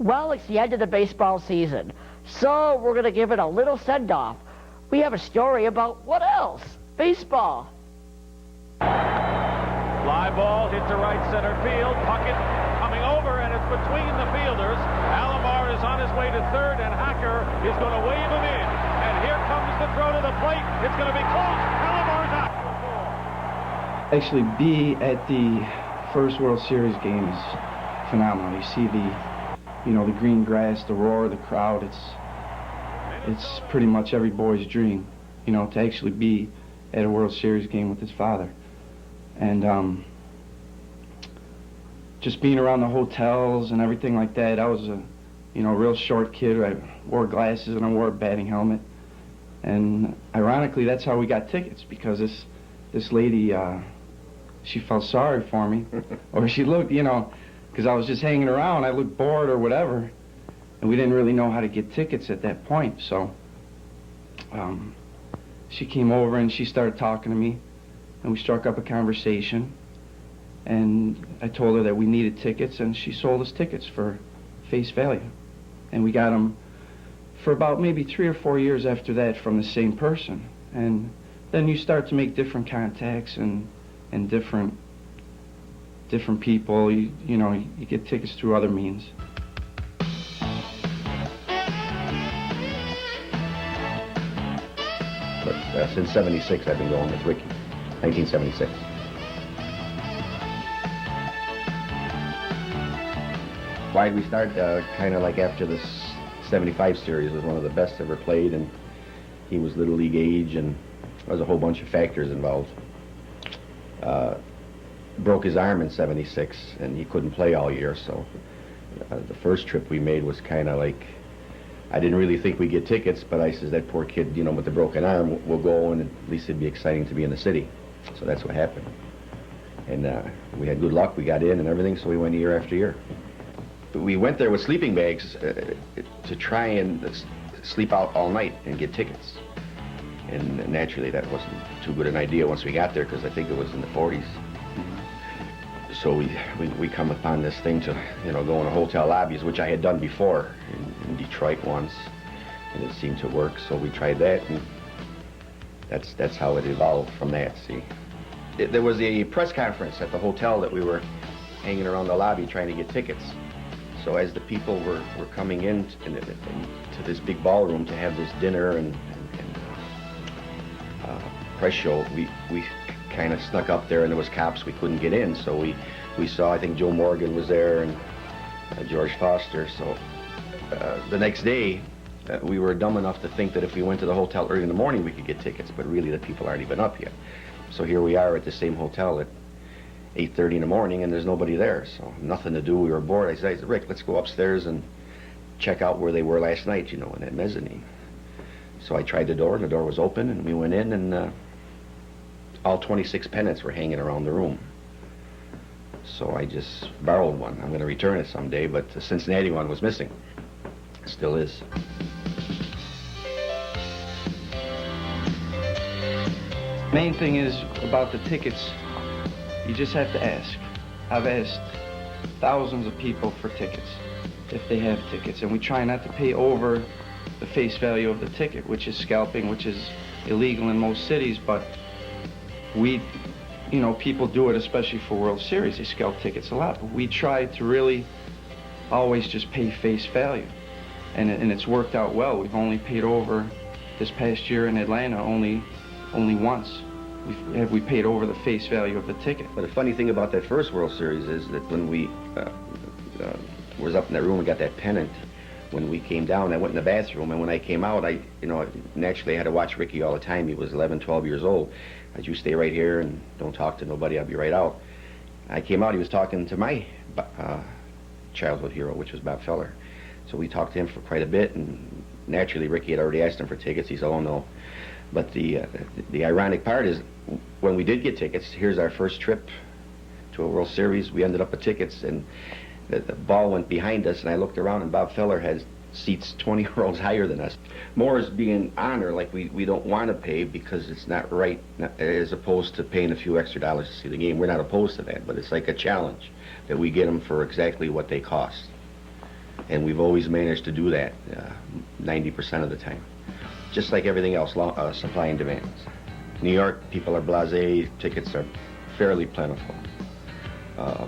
Well, it's the end of the baseball season, so we're going to give it a little send-off. We have a story about what else? Baseball. Fly ball hit to right center field. Puckett coming over, and it's between the fielders. Alomar is on his way to third, and Hacker is going to wave him in. And here comes the throw to the plate. It's going to be close. Alomar's out. Actually, be at the first World Series game is phenomenal. You see the, the green grass, the roar of the crowd. It's pretty much every boy's dream, to actually be at a World Series game with his father. And just being around the hotels and everything like that, I was a, real short kid. I wore glasses and I wore a batting helmet. And ironically, that's how we got tickets, because this lady, she felt sorry for me, or she looked, because I was just hanging around. I looked bored or whatever, and we didn't really know how to get tickets at that point. So she came over and she started talking to me, and we struck up a conversation. And I told her that we needed tickets, and she sold us tickets for face value. And we got them for about maybe 3 or 4 years after that from the same person. And then you start to make different contacts and different people. You get tickets through other means. But since '76, I've been going with Ricky. 1976. Why did we start? Kind of like after this '75 series was one of the best ever played, and he was Little League age, and there was a whole bunch of factors involved. Broke his arm in '76, and he couldn't play all year, so the first trip we made was kind of like, I didn't really think we'd get tickets, but I says, that poor kid, with the broken arm, we'll go, and at least it'd be exciting to be in the city. So that's what happened. And we had good luck. We got in and everything, so we went year after year. But we went there with sleeping bags to try and sleep out all night and get tickets. And naturally, that wasn't too good an idea once we got there, because I think it was in the 40s. So we come upon this thing to, go in a hotel lobbies, which I had done before in Detroit once, and it seemed to work. So we tried that, and that's how it evolved from that. See, there was a press conference at the hotel that we were hanging around the lobby trying to get tickets. So as the people were coming in to this big ballroom to have this dinner and press show, we kind of snuck up there, and there was cops. We couldn't get in, so we saw, I think Joe Morgan was there, and George Foster. So the next day, we were dumb enough to think that if we went to the hotel early in the morning, we could get tickets, but really the people aren't even up yet. So here we are at the same hotel at 8:30 in the morning, and there's nobody there, so nothing to do. We were bored. I said, Rick, let's go upstairs and check out where they were last night, in that mezzanine. So I tried the door, and the door was open, and we went in, and all 26 pennants were hanging around the room. So I just borrowed one. I'm going to return it someday, but the Cincinnati one was missing. Still is. Main thing is about the tickets, you just have to ask. I've asked thousands of people for tickets, if they have tickets, and we try not to pay over the face value of the ticket, which is scalping, which is illegal in most cities, but people do it, especially for World Series. They scalp tickets a lot, but we try to really always just pay face value, and it's worked out well. We've only paid over this past year in Atlanta only once. We paid over the face value of the ticket. But the funny thing about that first World Series is that when we was up in that room, we got that pennant. When we came down, I went in the bathroom, and when I came out, I naturally had to watch Ricky all the time. He was 11, 12 years old. I said, you stay right here and don't talk to nobody. I'll be right out. I came out, he was talking to my childhood hero, which was Bob Feller. So we talked to him for quite a bit, and naturally Ricky had already asked him for tickets. He said, oh no. But the ironic part is, when we did get tickets, here's our first trip to a World Series. We ended up with tickets, and the ball went behind us, and I looked around, and Bob Feller has seats 20 rows higher than us. More is being honor, like we don't want to pay because it's not right, as opposed to paying a few extra dollars to see the game. We're not opposed to that, but it's like a challenge that we get them for exactly what they cost. And we've always managed to do that 90% of the time. Just like everything else, supply and demand. New York, people are blasé, tickets are fairly plentiful.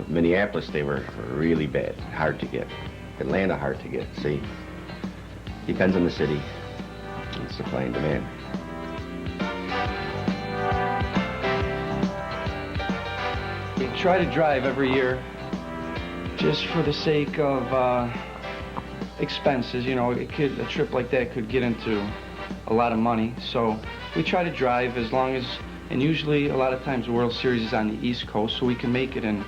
Minneapolis, they were really bad, hard to get. Atlanta, hard to get. See, depends on the city, and supply and demand. We try to drive every year just for the sake of expenses. You know, a trip like that could get into a lot of money. So we try to drive as long as, and usually a lot of times the World Series is on the East Coast, so we can make it in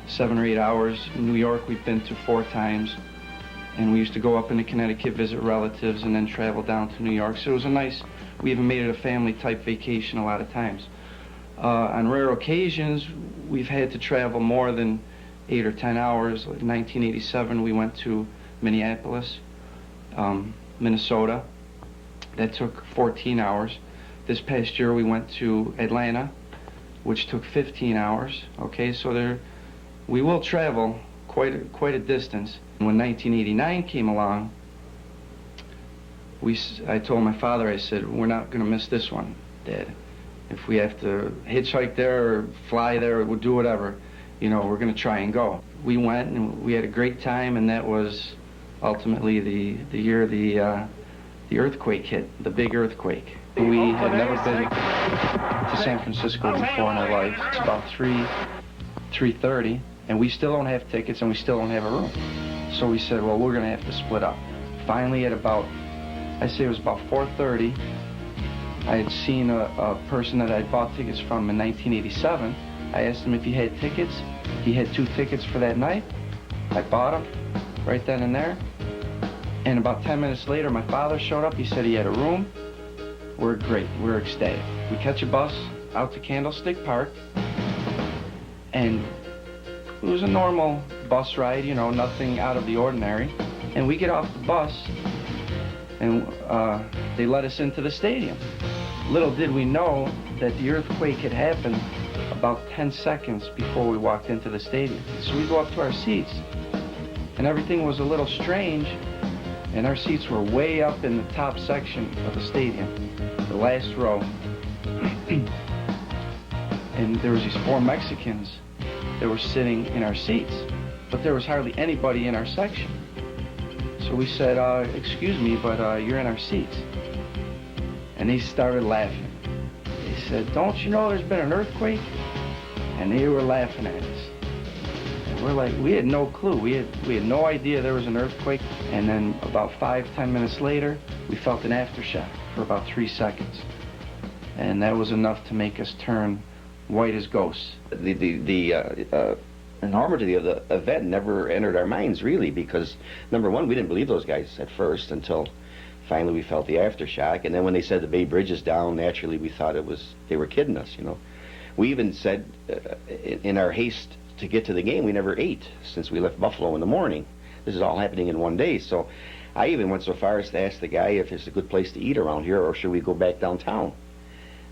7 or 8 hours. In New York, we've been to 4 times. And we used to go up into Connecticut, visit relatives, and then travel down to New York. So it was a nice, we even made it a family-type vacation a lot of times. On rare occasions, we've had to travel more than 8 or 10 hours. Like in 1987, we went to Minneapolis, Minnesota. That took 14 hours. This past year, we went to Atlanta, which took 15 hours. Okay, so we will travel quite a distance. When 1989 came along, I told my father, I said, we're not going to miss this one, Dad. If we have to hitchhike there or fly there, we'll do whatever. You know, we're going to try and go. We went and we had a great time, and that was ultimately the year the earthquake hit, the big earthquake. We had never been to San Francisco before in our life. It's about 3:30, and we still don't have tickets and we still don't have a room. So we said, well, we're going to have to split up. Finally, at about, I say it was about 4:30, I had seen a person that I'd bought tickets from in 1987. I asked him if he had tickets. He had 2 tickets for that night. I bought them right then and there. And about 10 minutes later, my father showed up. He said he had a room. We're great. We're ecstatic. We catch a bus out to Candlestick Park. And it was a normal bus ride, you know, nothing out of the ordinary. And we get off the bus, and they let us into the stadium. Little did we know that the earthquake had happened about 10 seconds before we walked into the stadium. So we go up to our seats, and everything was a little strange, and our seats were way up in the top section of the stadium, the last row. And there was these 4 Mexicans that were sitting in our seats, but there was hardly anybody in our section. So we said, excuse me, but you're in our seats. And they started laughing. They said, don't you know there's been an earthquake? And they were laughing at us. And we're like, we had no clue. We had no idea there was an earthquake. And then about 5-10 minutes later, we felt an aftershock for about 3 seconds. And that was enough to make us turn white as ghosts. The enormity of the event never entered our minds, really, because, number one, we didn't believe those guys at first until finally we felt the aftershock. And then when they said the Bay Bridge is down, naturally we thought they were kidding us, you know. We even said, in our haste to get to the game, we never ate since we left Buffalo in the morning. This is all happening in one day. So I even went so far as to ask the guy if there's a good place to eat around here, or should we go back downtown.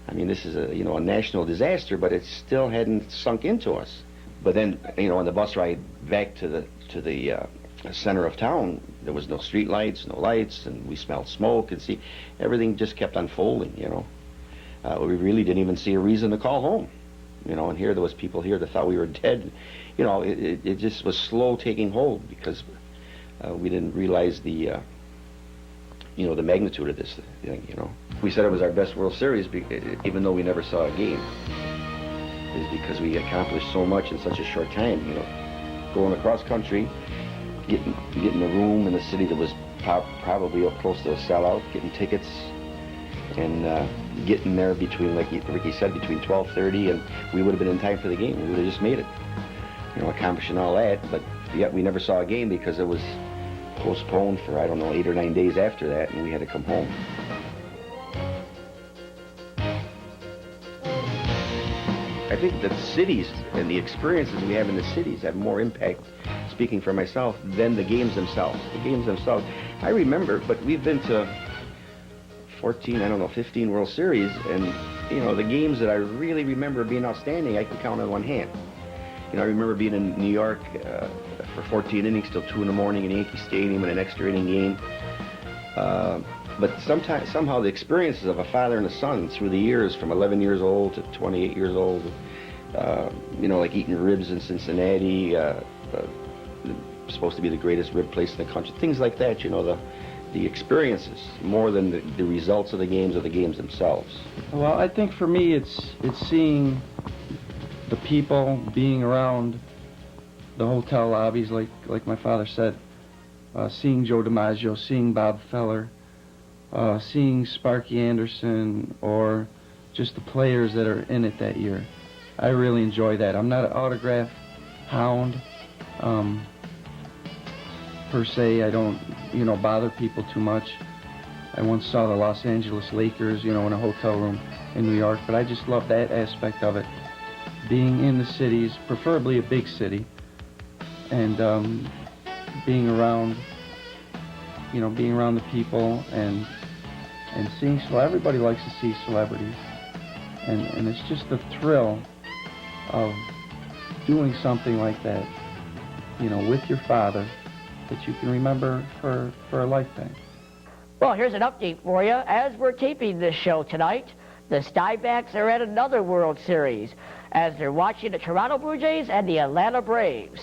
I mean, this is a national disaster, but it still hadn't sunk into us. But then, on the bus ride back to the center of town, there was no street lights, no lights, and we smelled smoke, and see, everything just kept unfolding, We really didn't even see a reason to call home, and here there was people here that thought we were dead. It just was slow taking hold, because we didn't realize the magnitude of this thing, We said it was our best World Series, even though we never saw a game, is because we accomplished so much in such a short time, Going across country, getting a room in a city that was probably up close to a sellout, getting tickets, and getting there between, like Ricky said, between 12:30, and we would have been in time for the game. We would have just made it, accomplishing all that, but yet we never saw a game because it was postponed for, 8 or 9 days after that, and we had to come home. I think that cities and the experiences we have in the cities have more impact, speaking for myself, than the games themselves. The games themselves, I remember, but we've been to 15 World Series, and, the games that I really remember being outstanding, I can count on one hand. I remember being in New York for 14 innings till 2 in the morning in Yankee Stadium in an extra inning game. But somehow the experiences of a father and a son through the years, from 11 years old to 28 years old, you know, like eating ribs in Cincinnati, supposed to be the greatest rib place in the country, things like that, you know, the experiences more than the results of the games or the games themselves. Well, I think for me it's seeing the people, being around the hotel lobbies, like my father said, seeing Joe DiMaggio, seeing Bob Feller, seeing Sparky Anderson, or just the players that are in it that year. I really enjoy that. I'm not an autograph hound per se. I don't, you know, bother people too much. I once saw the Los Angeles Lakers, you know, in a hotel room in New York, but I just love that aspect of it. Being in the cities, preferably a big city, and being around, you know, being around the people and seeing, so everybody likes to see celebrities, and it's just the thrill of doing something like that, you know, with your father, that you can remember for a lifetime. Well, here's an update for you. As we're taping this show tonight, the Stybaks are at another World Series as they're watching the Toronto Blue Jays and the Atlanta Braves.